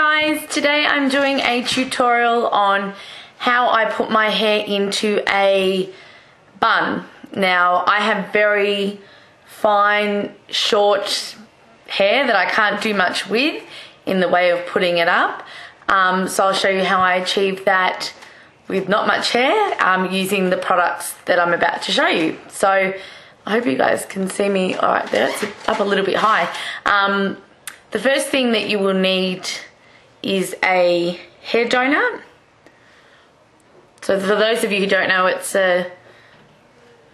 guys, today I'm doing a tutorial on how I put my hair into a bun. Now I have very fine short hair that I can't do much with in the way of putting it up, so I'll show you how I achieve that with not much hair using the products that I'm about to show you. So I hope you guys can see me. All right, there, it's up a little bit high. The first thing that you will need is a hair donut. So for those of you who don't know, it's I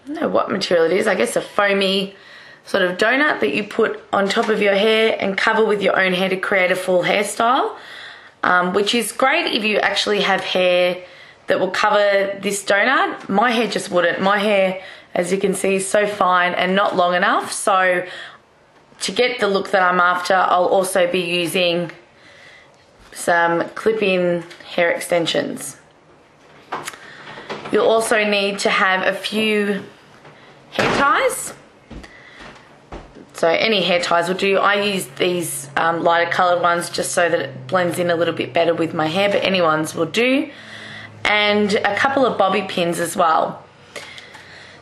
don't know what material it is. I guess a foamy sort of donut that you put on top of your hair and cover with your own hair to create a full hairstyle, which is great if you actually have hair that will cover this donut. My hair just wouldn't. My hair, as you can see, is so fine and not long enough. So to get the look that I'm after, I'll also be using some clip-in hair extensions. You'll also need to have a few hair ties. So any hair ties will do. I use these lighter coloured ones just so that it blends in a little bit better with my hair, but any ones will do. And a couple of bobby pins as well.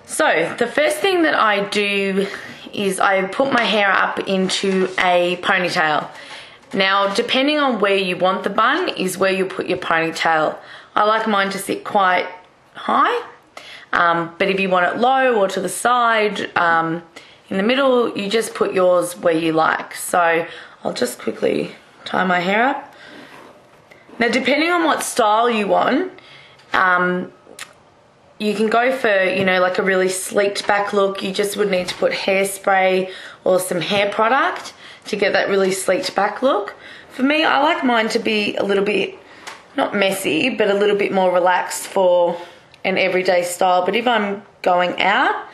So the first thing that I do is I put my hair up into a ponytail. Now, depending on where you want the bun is where you put your ponytail. I like mine to sit quite high, but if you want it low or to the side, in the middle, you just put yours where you like. So I'll just quickly tie my hair up. Now, depending on what style you want, you can go for, you know, like a really sleeked back look. You just would need to put hairspray or some hair product to get that really sleeked back look. For me, I like mine to be a little bit, not messy, but a little bit more relaxed for an everyday style. But if I'm going out,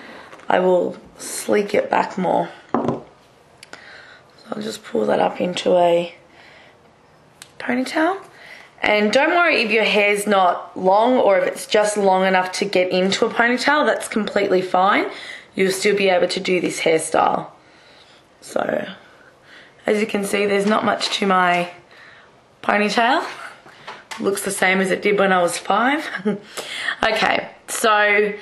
I will sleek it back more. So I'll just pull that up into a ponytail. And don't worry if your hair's not long or if it's just long enough to get into a ponytail, that's completely fine. You'll still be able to do this hairstyle. So, as you can see, there's not much to my ponytail. Looks the same as it did when I was 5. Okay, so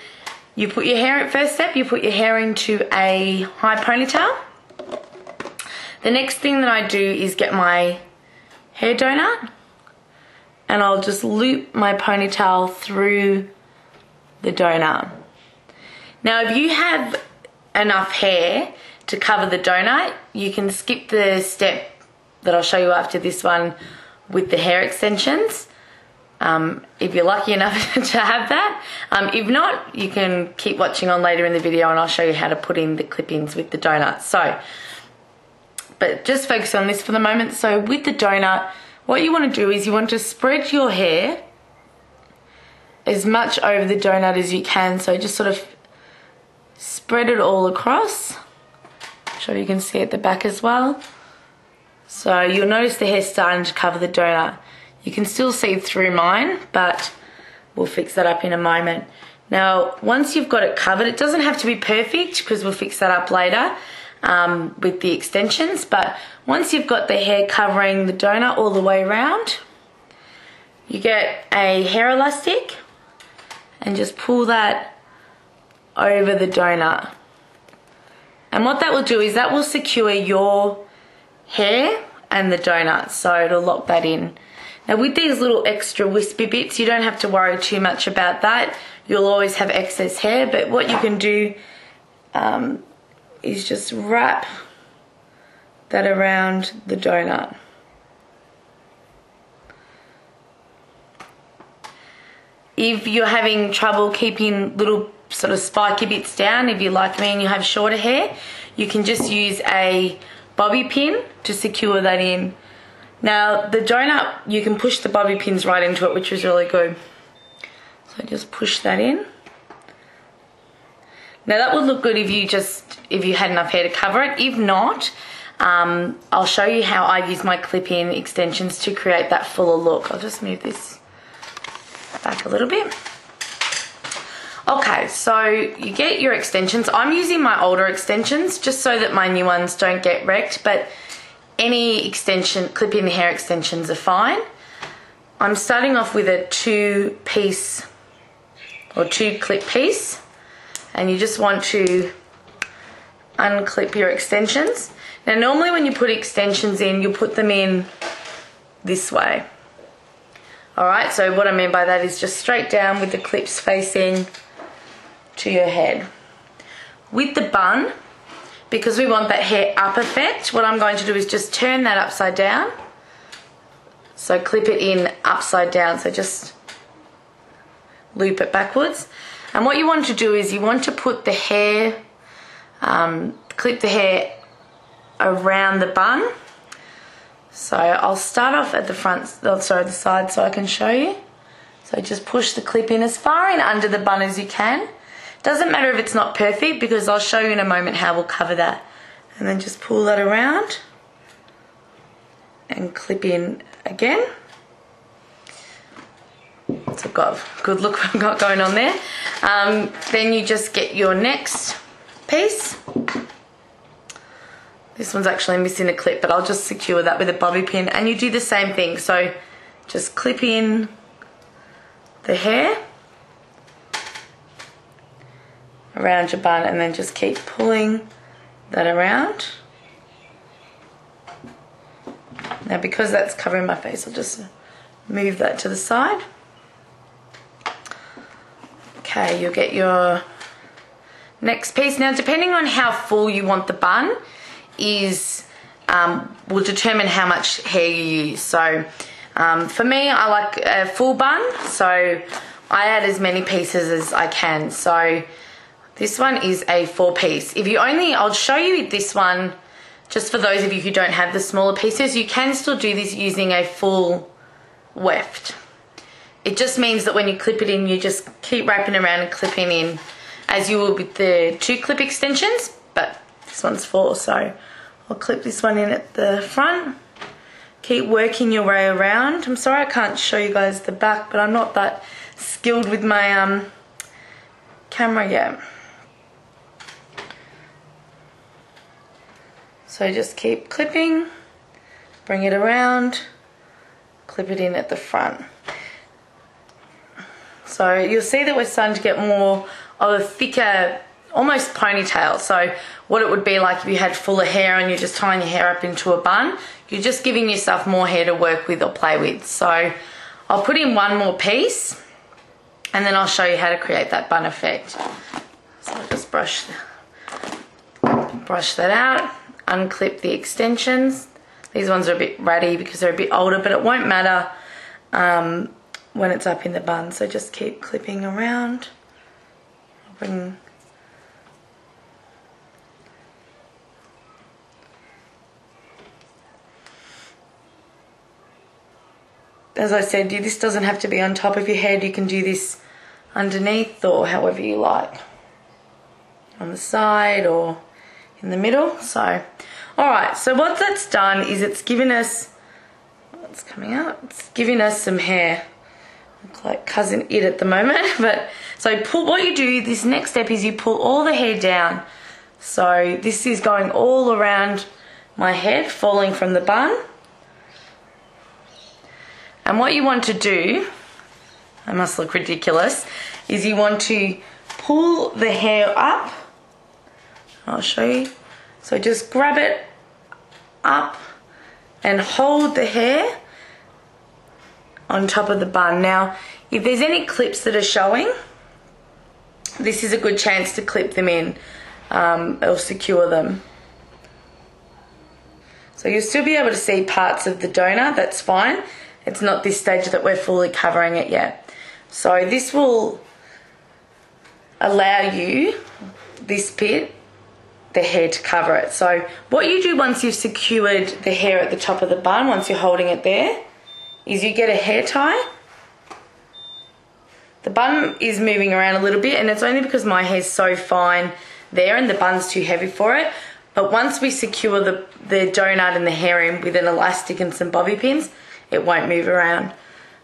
you put your hair, first step, you put your hair into a high ponytail. The next thing that I do is get my hair donut, and I'll just loop my ponytail through the donut. Now, if you have enough hair to cover the donut, you can skip the step that I'll show you after this one with the hair extensions, if you're lucky enough to have that. If not, you can keep watching on later in the video and I'll show you how to put in the clip-ins with the donut. So, but just focus on this for the moment. So with the donut, what you want to do is you want to spread your hair as much over the donut as you can. So just sort of spread it all across. I'm sure you can see at the back as well. So you'll notice the hair starting to cover the donut. You can still see through mine, but we'll fix that up in a moment. Now, once you've got it covered, it doesn't have to be perfect because we'll fix that up later with the extensions, but once you've got the hair covering the donut all the way around, you get a hair elastic and just pull that over the donut. And what that will do is that will secure your hair and the donut, so it'll lock that in. Now with these little extra wispy bits, you don't have to worry too much about that. You'll always have excess hair, but what you can do is just wrap that around the donut. If you're having trouble keeping little sort of spiky bits down, if you're like me and you have shorter hair, you can just use a bobby pin to secure that in. Now the donut, you can push the bobby pins right into it, which is really good. So just push that in. Now that would look good if you had enough hair to cover it. If not, I'll show you how I use my clip-in extensions to create that fuller look. I'll just move this back a little bit. Okay, so you get your extensions. I'm using my older extensions just so that my new ones don't get wrecked, but any extension, clip-in hair extensions are fine. I'm starting off with a 2-piece or 2-clip piece, and you just want to unclip your extensions. Now normally when you put extensions in, you'll put them in this way. Alright, so what I mean by that is just straight down with the clips facing to your head. With the bun, because we want that hair up effect, what I'm going to do is just turn that upside down. So clip it in upside down, so just loop it backwards. And what you want to do is you want to put the hair, clip the hair around the bun. So I'll start off at the front, the side, so I can show you. So just push the clip in as far in under the bun as you can. Doesn't matter if it's not perfect, because I'll show you in a moment how we'll cover that. And then just pull that around and clip in again. So I've got a good look what I've got going on there. Then you just get your next piece. This one's actually missing a clip, but I'll just secure that with a bobby pin, and you do the same thing. So just clip in the hair around your bun, and then just keep pulling that around. Now because that's covering my face, I'll just move that to the side. Okay, you'll get your next piece. Now depending on how full you want the bun will determine how much hair you use. So for me, I like a full bun, so I add as many pieces as I can. So this one is a 4-piece. If you only, I'll show you this one just for those of you who don't have the smaller pieces. You can still do this using a full weft. It just means that when you clip it in, you just keep wrapping around and clipping in as you will with the 2-clip extensions, but this one's 4, so I'll clip this one in at the front. Keep working your way around. I'm sorry I can't show you guys the back, but I'm not that skilled with my camera yet. So just keep clipping, bring it around, clip it in at the front. So you'll see that we're starting to get more of a thicker, almost ponytail. So what it would be like if you had fuller hair and you're just tying your hair up into a bun, you're just giving yourself more hair to work with or play with. So I'll put in one more piece, and then I'll show you how to create that bun effect. So I'll just brush that out, unclip the extensions. These ones are a bit ratty because they're a bit older, but it won't matter when it's up in the bun. So just keep clipping around. As I said, this doesn't have to be on top of your head. You can do this underneath or however you like. On the side or in the middle. So, alright, so what that's done is it's given us, what's coming out? It's giving us some hair. Looks like cousin it at the moment. But so what you do, this next step is you pull all the hair down. So this is going all around my head, falling from the bun. And what you want to do, I must look ridiculous, is you want to pull the hair up. I'll show you. So just grab it up and hold the hair on top of the bun. Now, if there's any clips that are showing, this is a good chance to clip them in or secure them. So you'll still be able to see parts of the donut, that's fine. It's not this stage that we're fully covering it yet. So this will allow you, this bit, the hair to cover it. So what you do once you've secured the hair at the top of the bun, once you're holding it there, is you get a hair tie. The bun is moving around a little bit, and it's only because my hair's so fine there and the bun's too heavy for it. But once we secure the donut and the hair in with an elastic and some bobby pins, it won't move around.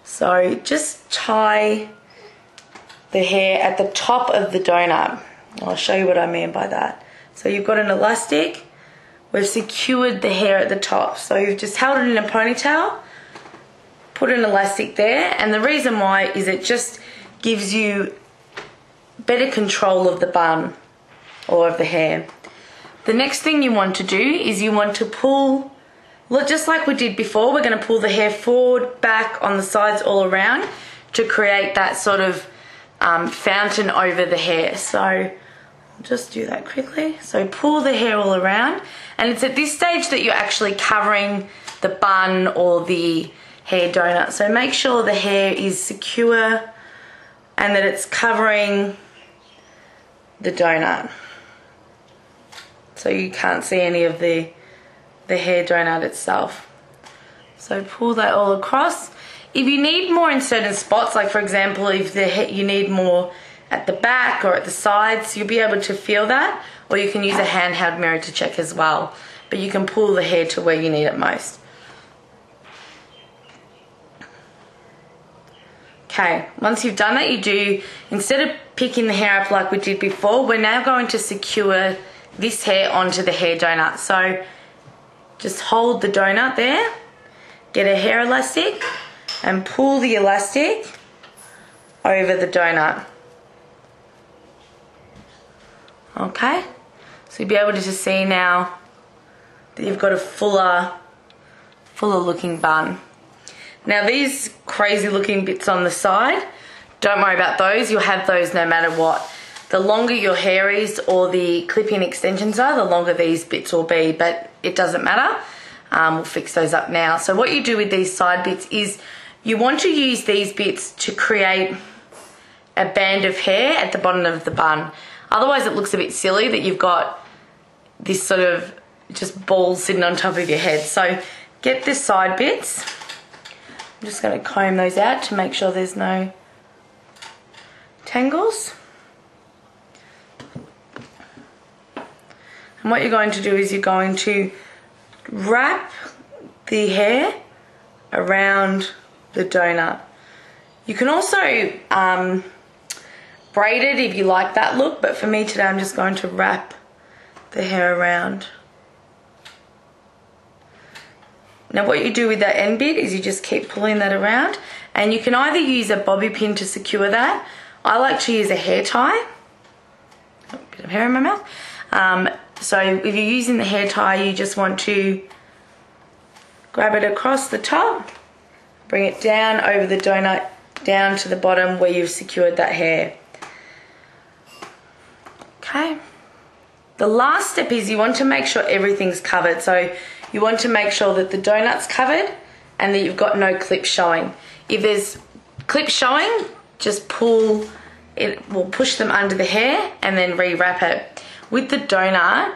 So just tie the hair at the top of the donut. I'll show you what I mean by that. So you've got an elastic we've secured the hair at the top. So you've just held it in a ponytail, put an elastic there, and the reason why is it just gives you better control of the bun or of the hair. The next thing you want to do is you want to pull, just like we did before, we're going to pull the hair forward, back, on the sides, all around to create that sort of fountain over the hair. So I'll just do that quickly. So pull the hair all around, and it's at this stage that you're actually covering the bun or the hair donut. So make sure the hair is secure and that it's covering the donut, so you can't see any of the hair donut itself. So pull that all across. If you need more in certain spots, like for example, if you need more at the back or at the sides, you'll be able to feel that, or you can use a handheld mirror to check as well. But you can pull the hair to where you need it most. Okay, once you've done that, you do, instead of picking the hair up like we did before, we're now going to secure this hair onto the hair donut. So just hold the donut there, get a hair elastic, and pull the elastic over the donut. Okay, so you'll be able to just see now that you've got a fuller looking bun. Now these crazy looking bits on the side, don't worry about those, you'll have those no matter what. The longer your hair is or the clip-in extensions are, the longer these bits will be, but it doesn't matter. We'll fix those up now. So what you do with these side bits is you want to use these bits to create a band of hair at the bottom of the bun. Otherwise it looks a bit silly that you've got this sort of just ball sitting on top of your head. So get the side bits. I'm just going to comb those out to make sure there's no tangles. And what you're going to do is you're going to wrap the hair around the donut. You can also braid it if you like that look, but for me today I'm just going to wrap the hair around. Now what you do with that end bit is you just keep pulling that around, and you can either use a bobby pin to secure that. I like to use a hair tie. A bit of hair in my mouth. So if you're using the hair tie, you just want to grab it across the top, bring it down over the donut, down to the bottom where you've secured that hair. Okay. The last step is you want to make sure everything's covered. So you want to make sure that the donut's covered and that you've got no clips showing. If there's clips showing, just pull it, we'll push them under the hair and then rewrap it. With the donut,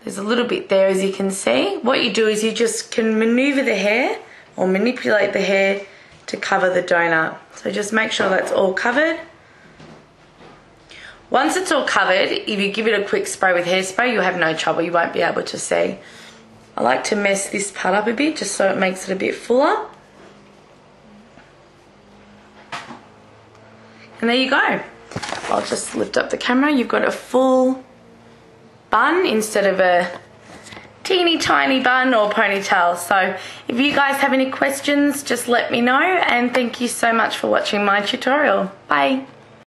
there's a little bit there as you can see. What you do is you just can maneuver the hair or manipulate the hair to cover the donut. So just make sure that's all covered. Once it's all covered, if you give it a quick spray with hairspray, you'll have no trouble, you won't be able to see. I like to mess this part up a bit just so it makes it a bit fuller. And there you go. I'll just lift up the camera. You've got a full bun instead of a teeny tiny bun or ponytail. So if you guys have any questions, just let me know, and thank you so much for watching my tutorial. Bye.